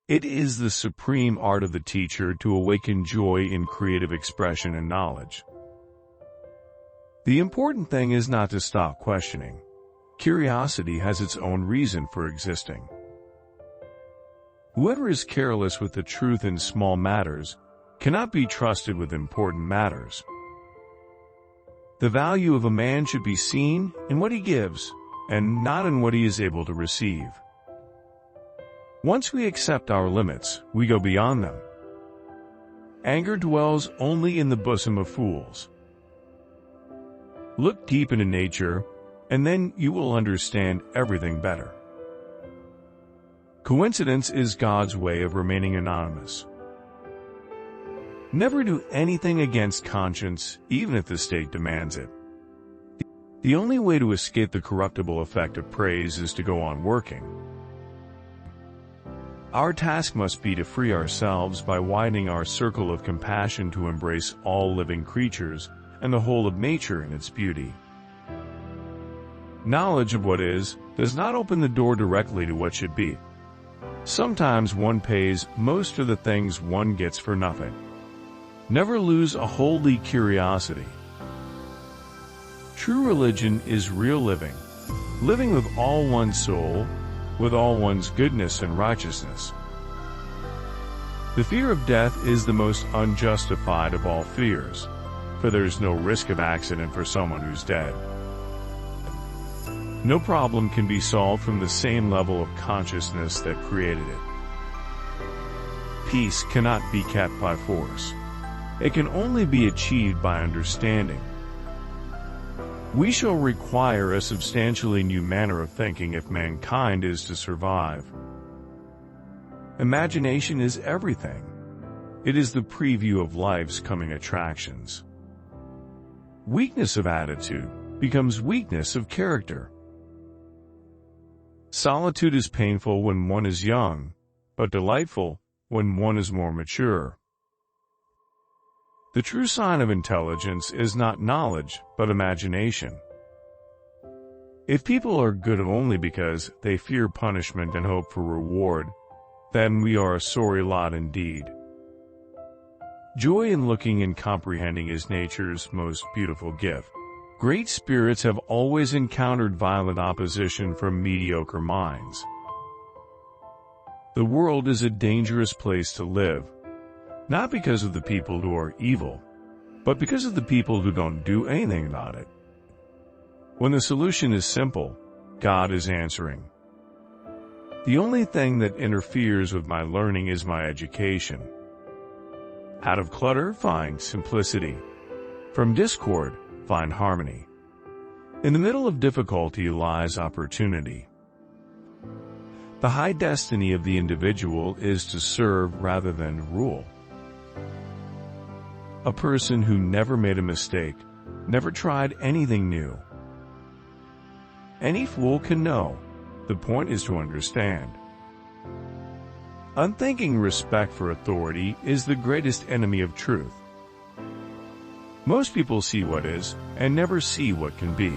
It is the supreme art of the teacher to awaken joy in creative expression and knowledge. The important thing is not to stop questioning. Curiosity has its own reason for existing. Whoever is careless with the truth in small matters cannot be trusted with important matters. The value of a man should be seen in what he gives, and not in what he is able to receive. Once we accept our limits, we go beyond them. Anger dwells only in the bosom of fools. Look deep into nature, and then you will understand everything better. Coincidence is God's way of remaining anonymous. Never do anything against conscience, even if the state demands it. The only way to escape the corruptible effect of praise is to go on working. Our task must be to free ourselves by widening our circle of compassion to embrace all living creatures and the whole of nature in its beauty. Knowledge of what is does not open the door directly to what should be. Sometimes one pays most of the things one gets for nothing. Never lose a holy curiosity. True religion is real living, living with all one's soul, with all one's goodness and righteousness. The fear of death is the most unjustified of all fears, for there is no risk of accident for someone who's dead. No problem can be solved from the same level of consciousness that created it. Peace cannot be kept by force. It can only be achieved by understanding. We shall require a substantially new manner of thinking if mankind is to survive. Imagination is everything. It is the preview of life's coming attractions. Weakness of attitude becomes weakness of character. Solitude is painful when one is young, but delightful when one is more mature. The true sign of intelligence is not knowledge, but imagination. If people are good only because they fear punishment and hope for reward, then we are a sorry lot indeed. Joy in looking and comprehending is nature's most beautiful gift. Great spirits have always encountered violent opposition from mediocre minds. The world is a dangerous place to live, not because of the people who are evil, but because of the people who don't do anything about it. When the solution is simple, God is answering. The only thing that interferes with my learning is my education. Out of clutter, find simplicity. From discord, find harmony. In the middle of difficulty lies opportunity. The high destiny of the individual is to serve rather than rule. A person who never made a mistake, never tried anything new. Any fool can know. The point is to understand. Unthinking respect for authority is the greatest enemy of truth. Most people see what is and never see what can be.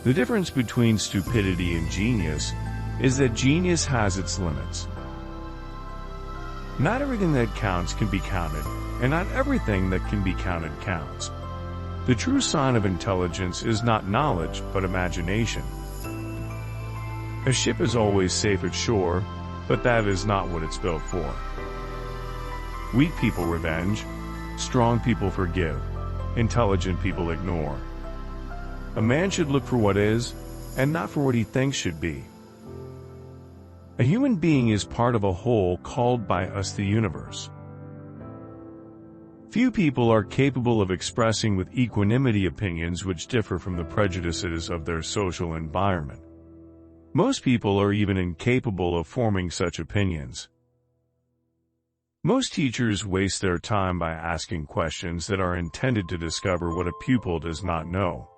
The difference between stupidity and genius is that genius has its limits. Not everything that counts can be counted, and not everything that can be counted counts. The true sign of intelligence is not knowledge, but imagination. A ship is always safe at shore, but that is not what it's built for. Weak people revenge, strong people forgive, intelligent people ignore. A man should look for what is, and not for what he thinks should be. A human being is part of a whole called by us the universe. Few people are capable of expressing with equanimity opinions which differ from the prejudices of their social environment. Most people are even incapable of forming such opinions. Most teachers waste their time by asking questions that are intended to discover what a pupil does not know,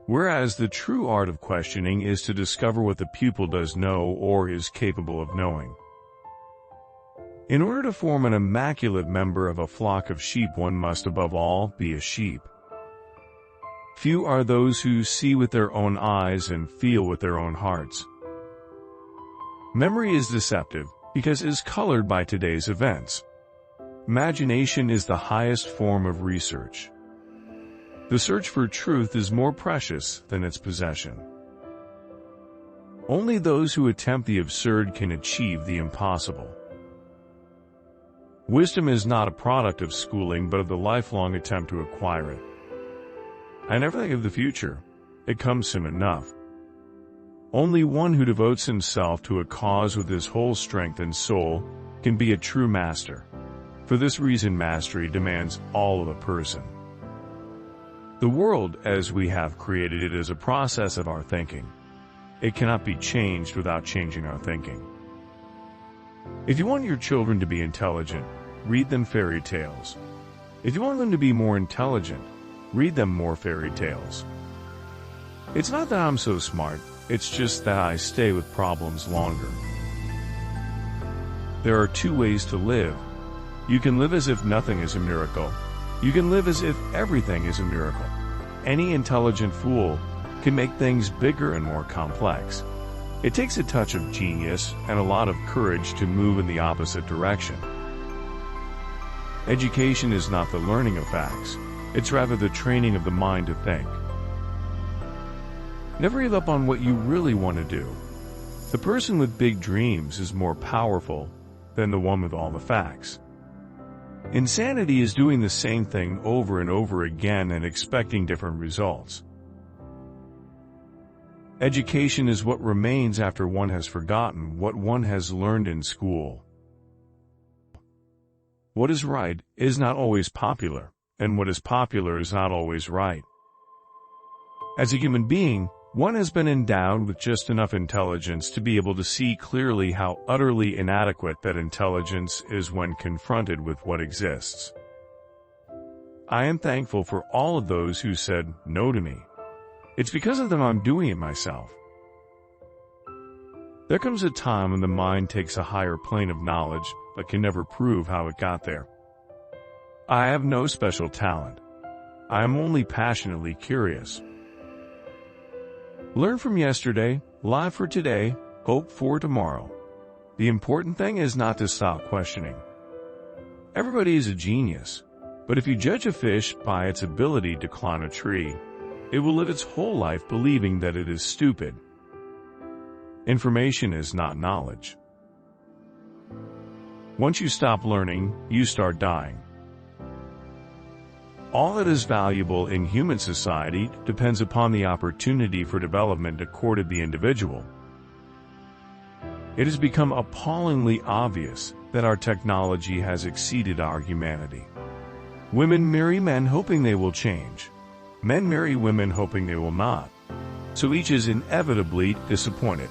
whereas the true art of questioning is to discover what the pupil does know or is capable of knowing. In order to form an immaculate member of a flock of sheep, one must above all be a sheep. Few are those who see with their own eyes and feel with their own hearts. Memory is deceptive because it is colored by today's events. Imagination is the highest form of research. The search for truth is more precious than its possession. Only those who attempt the absurd can achieve the impossible. Wisdom is not a product of schooling but of the lifelong attempt to acquire it. I never think of the future. It comes soon enough. Only one who devotes himself to a cause with his whole strength and soul can be a true master. For this reason, mastery demands all of a person. The world, as we have created it, is a process of our thinking. It cannot be changed without changing our thinking. If you want your children to be intelligent, read them fairy tales. If you want them to be more intelligent, read them more fairy tales. It's not that I'm so smart, it's just that I stay with problems longer. There are two ways to live. You can live as if nothing is a miracle. You can live as if everything is a miracle. Any intelligent fool can make things bigger and more complex. It takes a touch of genius and a lot of courage to move in the opposite direction. Education is not the learning of facts. It's rather the training of the mind to think. Never give up on what you really want to do. The person with big dreams is more powerful than the one with all the facts. Insanity is doing the same thing over and over again and expecting different results. Education is what remains after one has forgotten what one has learned in school. What is right is not always popular, and what is popular is not always right. As a human being, one has been endowed with just enough intelligence to be able to see clearly how utterly inadequate that intelligence is when confronted with what exists. I am thankful for all of those who said no to me. It's because of them I'm doing it myself. There comes a time when the mind takes a higher plane of knowledge but can never prove how it got there. I have no special talent. I am only passionately curious. Learn from yesterday, live for today, hope for tomorrow. The important thing is not to stop questioning. Everybody is a genius, but if you judge a fish by its ability to climb a tree, it will live its whole life believing that it is stupid. Information is not knowledge. Once you stop learning, you start dying. All that is valuable in human society depends upon the opportunity for development accorded the individual. It has become appallingly obvious that our technology has exceeded our humanity. Women marry men hoping they will change. Men marry women hoping they will not. So each is inevitably disappointed.